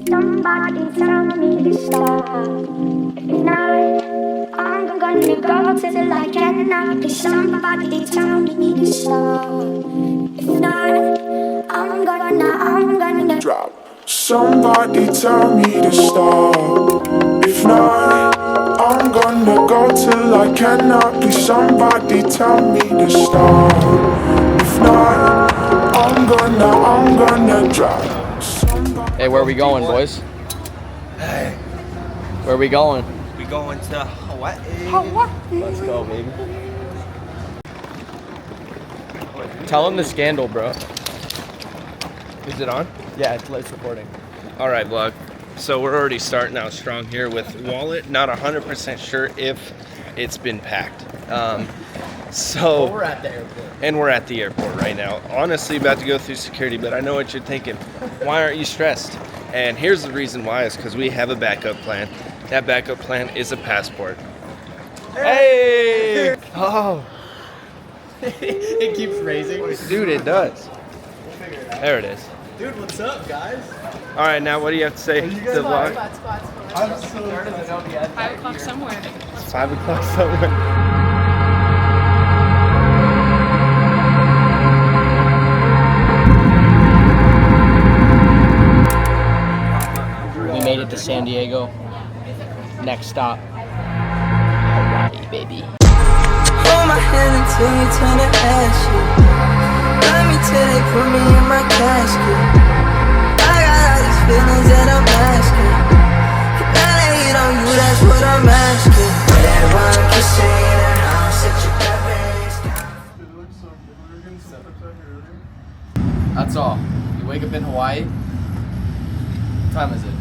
Somebody tell me to stop. If not, I'm gonna go till I cannot. Please, somebody tell me to stop. If not, I'm gonna drop. Somebody tell me to stop. If not, I'm gonna go till I cannot. Please, somebody tell me to stop. If not, I'm gonna drop. Hey, where are we going, boys? Hey, Where are we going? we going to Hawaii. Let's go, baby. Tell them the scandal, bro. Is it on? Yeah, it's recording. All right, vlog. So we're already starting out strong here with wallet. Not 100% sure if it's been packed. We're at the airport. And we're at the airport right now. Honestly, about to go through security, but I know what you're thinking. Why aren't you stressed? And here's the reason why is because we have a backup plan. That backup plan is a passport. Hey! Oh, It keeps raising. dude, it does. There it is. Dude, what's up, guys? All right, now what do you have to say to the vlog? I'm so 5 o'clock somewhere. It's 5 o'clock somewhere. We made it to San Diego. Next stop, Hawaii, baby. Hold my hand until you turn to ashes. Love me till they put me in my casket. I got all these feelings that I'm asking. Can I lay it on you? That's what I'm asking. Whatever I can say, and I'll set you back. That's all. You wake up in Hawaii. What time is it?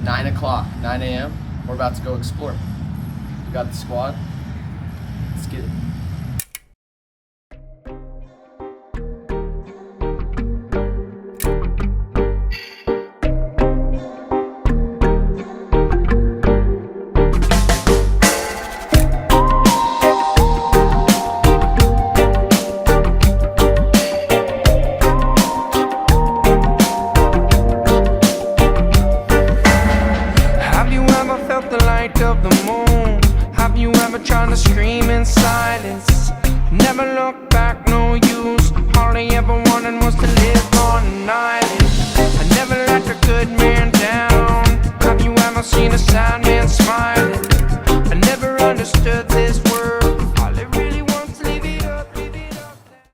9 o'clock, 9 a.m. We're about to go explore. We got the squad. Let's get it.